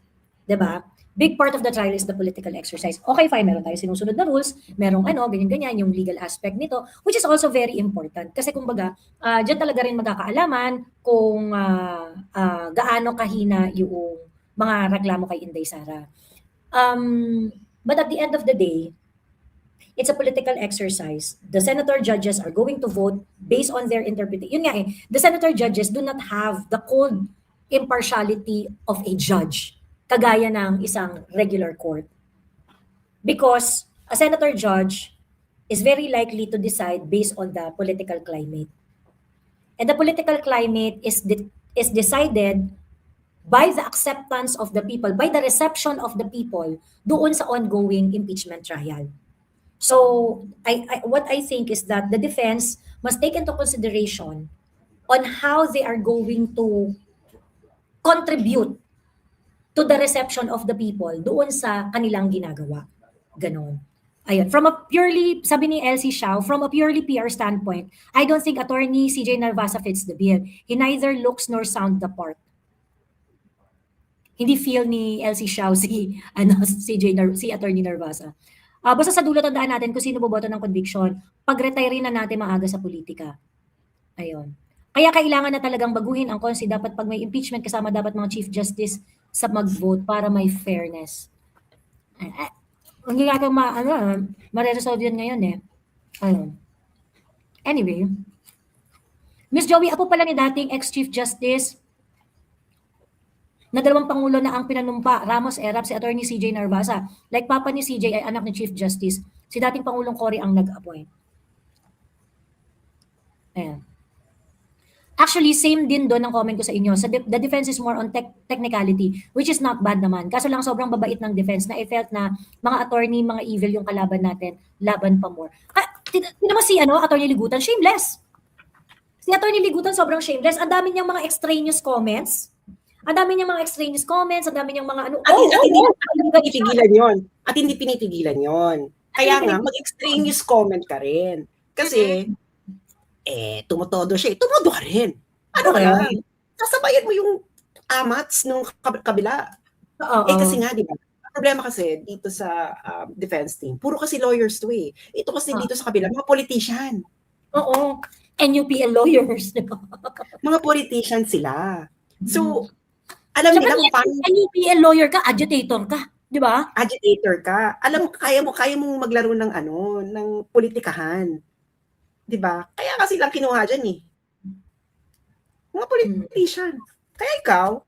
'Diba? Big part of the trial is the political exercise. Okay, fine, meron tayo sinusunod na rules, merong ganyan-ganyan, yung legal aspect nito, which is also very important. Kasi kumbaga, dyan talaga rin magkakaalaman kung gaano kahina yung mga reklamo kay Inday Sara. But at the end of the day, it's a political exercise. The senator judges are going to vote based on their interpretation. Yun nga the senator judges do not have the cold impartiality of a judge, kagaya ng isang regular court. Because a senator judge is very likely to decide based on the political climate. And the political climate is decided by the acceptance of the people, by the reception of the people doon sa ongoing impeachment trial. So what I think is that the defense must take into consideration on how they are going to contribute to the reception of the people doon sa kanilang ginagawa. Ganon. Ayun. From a purely, sabi ni Elsie Xiao, from a purely PR standpoint, I don't think Attorney CJ Narvasa fits the bill. He neither looks nor sound the part. Hindi feel ni Elsie Xiao si Attorney Narvasa. Basta sa dulo tandaan natin kung sino boboto ng conviction, pag-retire na natin maaga sa politika. Ayun. Kaya kailangan na talagang baguhin ang konsi. Dapat pag may impeachment, kasama dapat mga Chief Justice sa mag-vote para may fairness. Hindi natin ma-resolve yun ngayon Ayun. Anyway, Miss Joey, apo pala ni dating ex-Chief Justice na dalawang pangulo na ang pinanumpa, Ramos Erap, si Attorney CJ Narvasa. Like papa ni CJ ay anak ni Chief Justice. Si dating Pangulong Cory ang nag-appoint. Ayan. Actually, same din doon ang comment ko sa inyo. The defense is more on technicality, which is not bad naman. Kaso lang sobrang babait ng defense na I felt na mga attorney, mga evil yung kalaban natin, laban pa more. Tignan mo si Attorney Ligutan, shameless. Si Attorney Ligutan sobrang shameless. Ang dami niyang mga extraneous comments. Ang dami niyang mga extraneous comments, ang dami niyang mga At hindi pinipigilan yon. At hindi pinipigilan yon. Kaya nga, mag-extraneous comment ka rin. Kasi, tumutodo siya. Tumudo ka rin. Ano kaya? Sasabayan mo yung amats nung kabila. Kasi nga, di ba? Problema kasi dito sa defense team, puro kasi lawyers to Ito kasi dito sa kabila, mga politician. Oo. NUPL lawyers. Mga politician sila. So, alam nila kung paano. NUPL lawyer ka, agitator ka. Di ba? Agitator ka. Alam mo, kaya mo maglaro ng ng politikahan. Di ba? Kaya kasi lang kinuha dyan Mga politician. Kaya ikaw,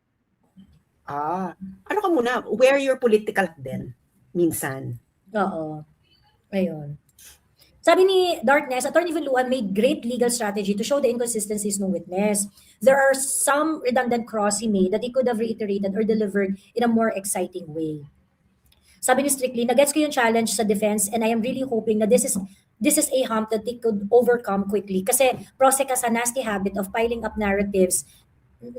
ano ka muna, wear your political then, minsan. Oo. Ayun. Sabi ni Darkness, Attorney Viluan made great legal strategy to show the inconsistencies ng witness. There are some redundant cross he made that he could have reiterated or delivered in a more exciting way. Sabi ni Strictly, nagets ko yung challenge sa defense and I am really hoping na this is a hump that they could overcome quickly. Kasi Prosec has a nasty habit of piling up narratives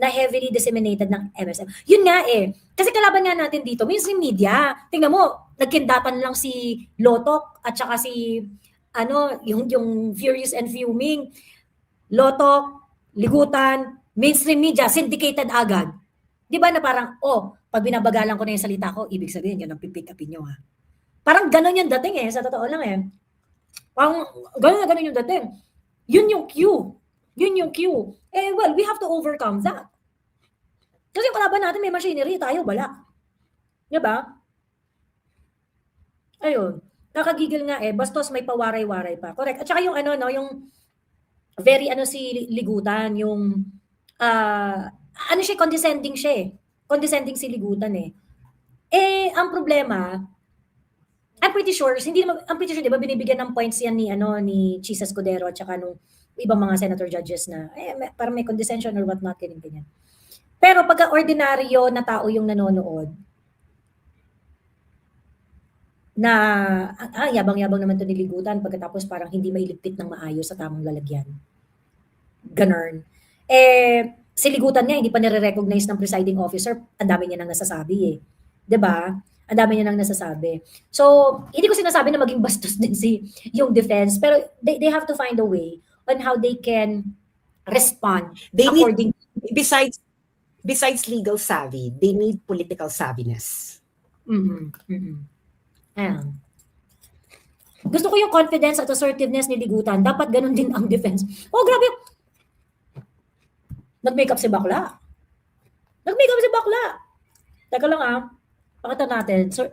na heavily disseminated ng MSM. Yun nga Kasi kalaban nga natin dito, mainstream media. Tingnan mo, nagkindatan lang si Lotok at saka si yung Furious and Fuming. Lotok, Ligutan, mainstream media, syndicated agad. Di ba na parang, pag binabagalan ko na yung salita ko, ibig sabihin, yan ang pipick upin nyo Parang gano'n yung dating sa totoo lang Parang gano'n yung dating. Yun yung cue. Well, we have to overcome that. Kasi yung kalaban natin may machinery, tayo balak. Diba? Ayun. Nakagigil nga bastos may pawaray-waray pa. Correct. At saka yung yung very si Ligutan, yung condescending siya Condescending si Ligutan ang problema, I'm pretty sure, di ba binibigyan ng points yan ni Chisa Escudero at saka nung ibang mga senator judges na parang may condescension or what not, ganyan. Pero pagka ordinaryo na tao yung nanonood, na yabang-yabang naman to niligutan pagkatapos parang hindi mailigpit ng maayos sa tamang lalagyan. Ganun. Si Ligutan niya, hindi pa nire-recognize ng presiding officer, ang dami niya nang nasasabi 'Di ba? Ang dami niya nang nasasabi. So, hindi ko sinasabi na maging bastos din yung defense, pero they have to find a way on how they can respond Besides besides legal savvy, they need political savviness. Ayan. Gusto ko yung confidence at assertiveness ni Ligutan. Dapat ganun din ang defense. Oh, grabe. Nag-makeup si bakla. Nag-makeup si bakla. Teka lang Pakita natin. Sir.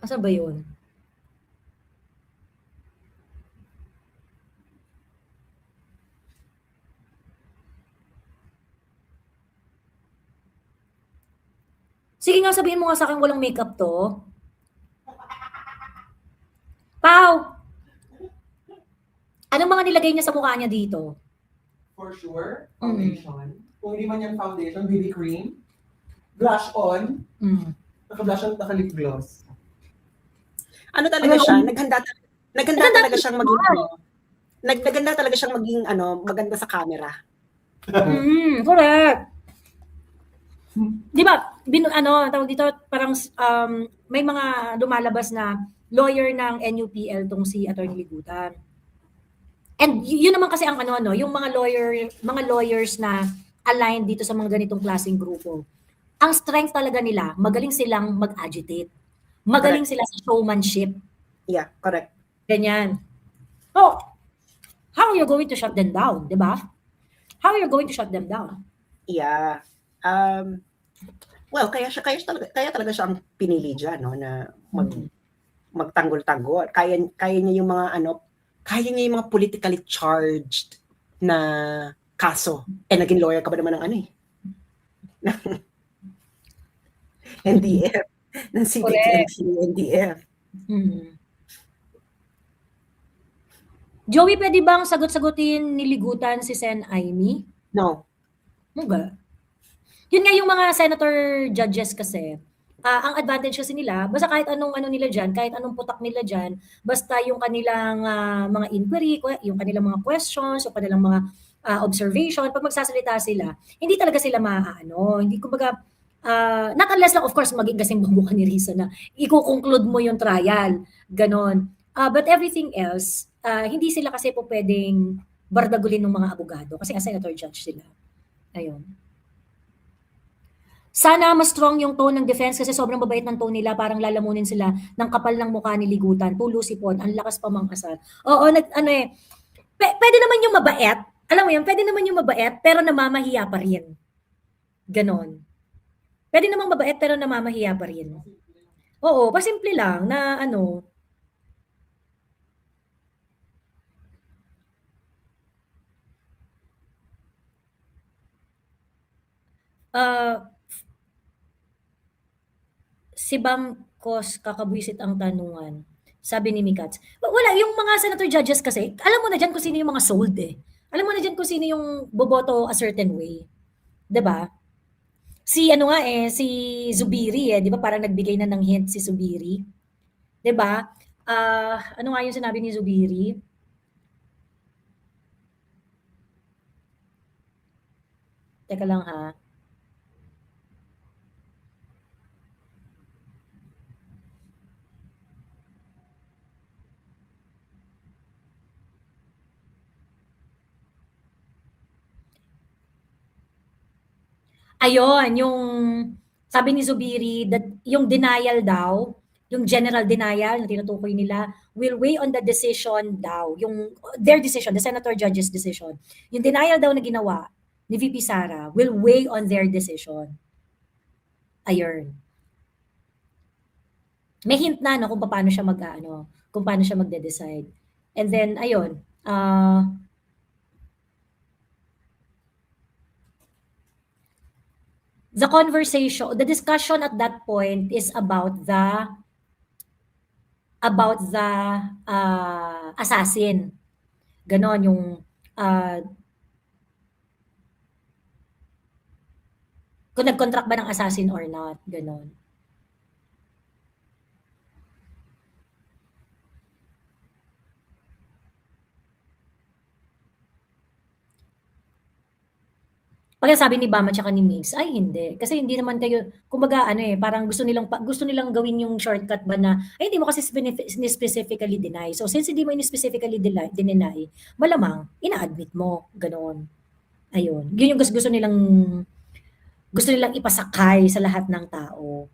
Asa ba yun? Sige nga, sabihin mo nga sa akin walang makeup to. Pau! Anong mga nilagay niya sa mukha niya dito? For sure, foundation. Kung hindi man yan foundation, BB cream. Blush on. Naka-blush on, naka-lip gloss. Ano talaga siya? Naghanda talaga siyang maging naghanda talaga siyang maging maganda sa camera. Correct. Di ba, tawag dito, parang may mga lumalabas na lawyer ng NUPL tong si Attorney Ligutan. And yun naman kasi ang yung mga lawyers na aligned dito sa mga ganitong klaseng grupo. Ang strength talaga nila, magaling silang mag-agitate. Magaling sila sa showmanship. Yeah, correct. Ganyan. So, how are you going to shut them down, di ba? How are you going to shut them down? Yeah. Well, kaya talaga siya ang pinili diyan, no, na magtanggol-tanggol. Kaya niya yung mga kaya niya yung mga politically charged na kaso. Naging lawyer ka ba naman ng NDF, ng CBT, NDF. Joey, pwede bang sagot-sagutin ni Ligutan si Sen Aimee? No. Muga. Yun nga yung mga senator judges kasi, ang advantage kasi nila, basta kahit anong nila dyan, kahit anong putak nila dyan, basta yung kanilang mga inquiry, yung kanilang mga questions, yung kanilang mga observation, pag magsasalita sila, hindi talaga sila hindi kumbaga, not unless lang of course maging kasing bumbuka ni Risa na i-conclude mo yung trial, ganon. But everything else, hindi sila kasi po pwedeng bardagulin ng mga abogado kasi senator judge sila. Ayun. Sana mas strong yung tone ng defense kasi sobrang babait ng tone nila, parang lalamunin sila ng kapal ng mukha ni Ligutan, tulo sipon, ang lakas pa mang-asar. Oo, pwede naman yung mabait, alam mo yan, pwede naman yung mabait pero namamahiya pa rin. Ganon. Pwede namang mabait pero namamahiya pa rin. Oo, pasimple lang na si Bangkos kakabwisit ang tanungan. Sabi ni Mikats. Wala, yung mga senator judges kasi, alam mo na dyan kung sino yung mga sold Alam mo na dyan kung sino yung boboto a certain way. 'Di ba? Si si Zubiri 'di ba? Parang nagbigay na ng hint si Zubiri. 'Di ba? Ano nga yung sinabi ni Zubiri? Teka lang Ayun, yung sabi ni Zubiri that yung denial daw, yung general denial na tinutukoy nila will weigh on the decision daw, yung their decision, the senator judge's decision. Yung denial daw na ginawa ni VP Sara will weigh on their decision. Ayun. May hint na kung paano siya kung paano siya magde-decide. And then ayun, the discussion at that point is about the assassin. Ganon yung kung nag-contract ba ng assassin or not, ganon. Pagkasabi ni Bam at saka ni Migs, ay hindi. Kasi hindi naman kayo, kumbaga ano parang gusto nilang gawin yung shortcut ba na, ay hindi mo kasi specifically deny. So since hindi mo specifically deny, malamang, ina-admit mo. Ganoon. Ayun. Yun yung gusto nilang ipasakay sa lahat ng tao.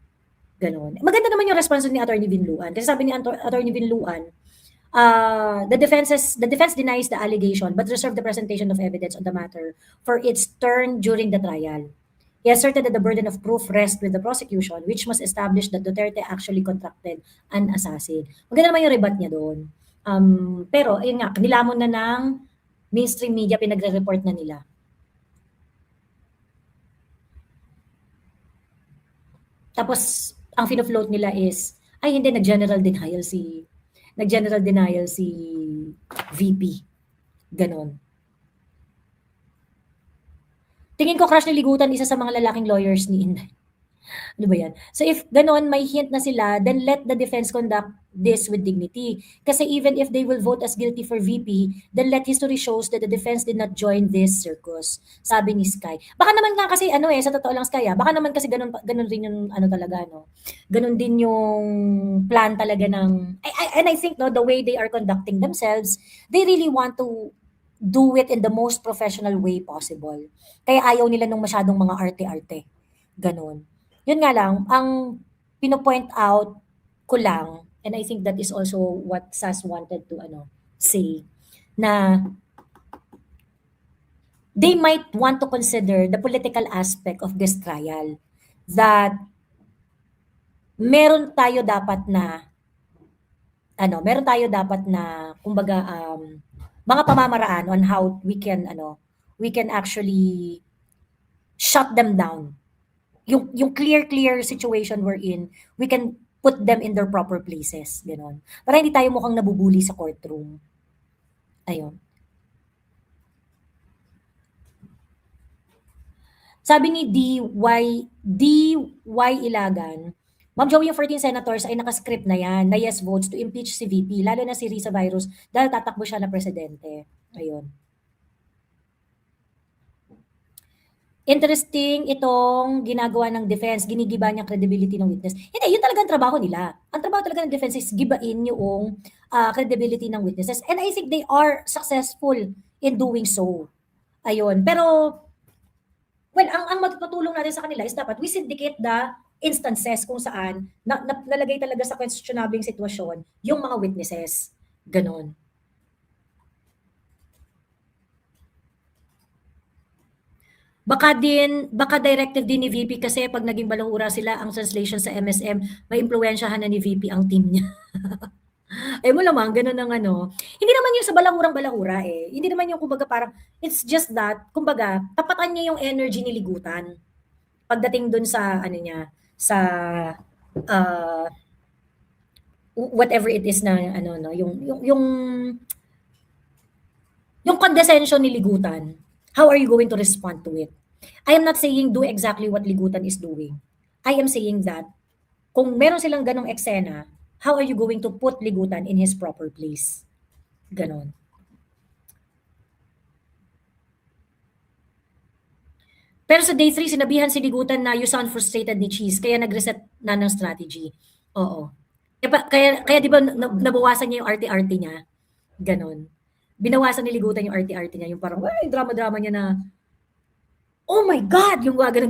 Ganoon. Maganda naman yung response ni Attorney Vinluan. Kasi sabi ni Attorney Vinluan, the defense denies the allegation but reserved the presentation of evidence on the matter for its turn during the trial. He asserted that the burden of proof rests with the prosecution, which must establish that Duterte actually contracted an assassin. Maganda naman yung rebut niya doon. Pero, ayun nga, nilamon na ng mainstream media, pinagre-report na nila. Tapos, ang fino-float nila is, ay hindi, nag-general denial si VP. Ganon. Tingin ko crush ni Ligutan isa sa mga lalaking lawyers ni Inday. Ano ba yan? So if ganon, may hint na sila, then let the defense conduct this with dignity. Kasi even if they will vote as guilty for VP, then let history shows that the defense did not join this circus. Sabi ni Sky. Baka naman nga kasi, sa totoo lang Sky, baka naman kasi ganon rin yung talaga, no? Ganon din yung plan talaga ng, and I think, no, the way they are conducting themselves, they really want to do it in the most professional way possible. Kaya ayaw nila nung masyadong mga arte-arte. Ganon. Yun nga lang, ang pino-point out ko lang, and I think that is also what Sas wanted to say, na they might want to consider the political aspect of this trial. That meron tayo dapat na kumbaga mga pamamaraan on how we can actually shut them down. Yung clear situation we're in, we can put them in their proper places, gano'n. Para hindi tayo mukhang nabubuli sa courtroom. Ayun. Sabi ni D.Y. Ilagan, Ma'am Joey, yung 14 senators ay nakascript na yan, na yes votes to impeach si VP, lalo na si Risa Virus, dahil tatakbo siya na presidente. Ayun. Interesting itong ginagawa ng defense, ginigiba niya credibility ng witness. Hindi, yun talaga ang trabaho nila. Ang trabaho talaga ng defense is gibain yung credibility ng witnesses. And I think they are successful in doing so. Ayun. Pero, well, ang matutulong natin sa kanila is dapat we syndicate the instances kung saan nalagay talaga sa questionable sitwasyon yung mga witnesses. Ganon. Baka directive din ni VP kasi pag naging balahura sila, ang translation sa MSM, may impluwensyahan na ni VP ang team niya. Ay mo lamang, ganun ang Hindi naman yung sa balahurang-balahura eh. Hindi naman yung kumbaga parang, it's just that, kumbaga, tapatan niya yung energy ni Ligutan. Pagdating dun sa, sa, whatever it is na, yung condescension ni Ligutan. How are you going to respond to it? I am not saying do exactly what Ligutan is doing. I am saying that kung meron silang ganong eksena, how are you going to put Ligutan in his proper place? Ganon. Pero sa day 3, sinabihan si Ligutan na you sound frustrated ni Cheese, kaya nag-reset na ng strategy. Oo. Kaya di ba nabawasan niya yung arte-arte niya? Ganon. Binawasan ni Ligutan yung arte-arte niya, yung parang, ay, drama-drama niya na, oh my God! Yung ganun.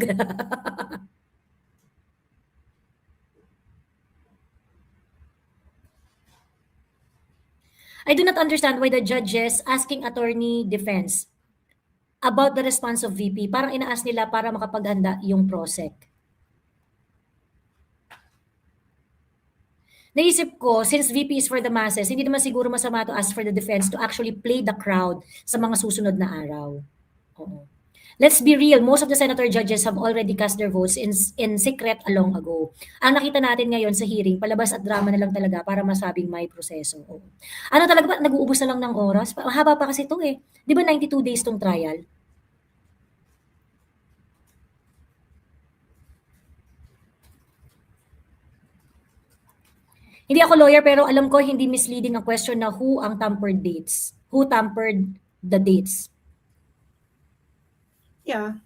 I do not understand why the judges asking attorney defense about the response of VP, parang inaas nila para makapaghanda yung prosec. Naisip ko, since VP is for the masses, hindi naman siguro masama to ask for the defense to actually play the crowd sa mga susunod na araw. Oo. Let's be real, most of the senator judges have already cast their votes in secret long ago. Ang nakita natin ngayon sa hearing, palabas at drama na lang talaga para masabing may proseso. Oo. Ano talaga ba? Nag-uubos na lang ng oras? Mahaba pa kasi ito eh. Di ba 92 days tong trial? Hindi ako lawyer pero alam ko hindi misleading ang question na who ang tampered dates. Who tampered the dates? Yeah.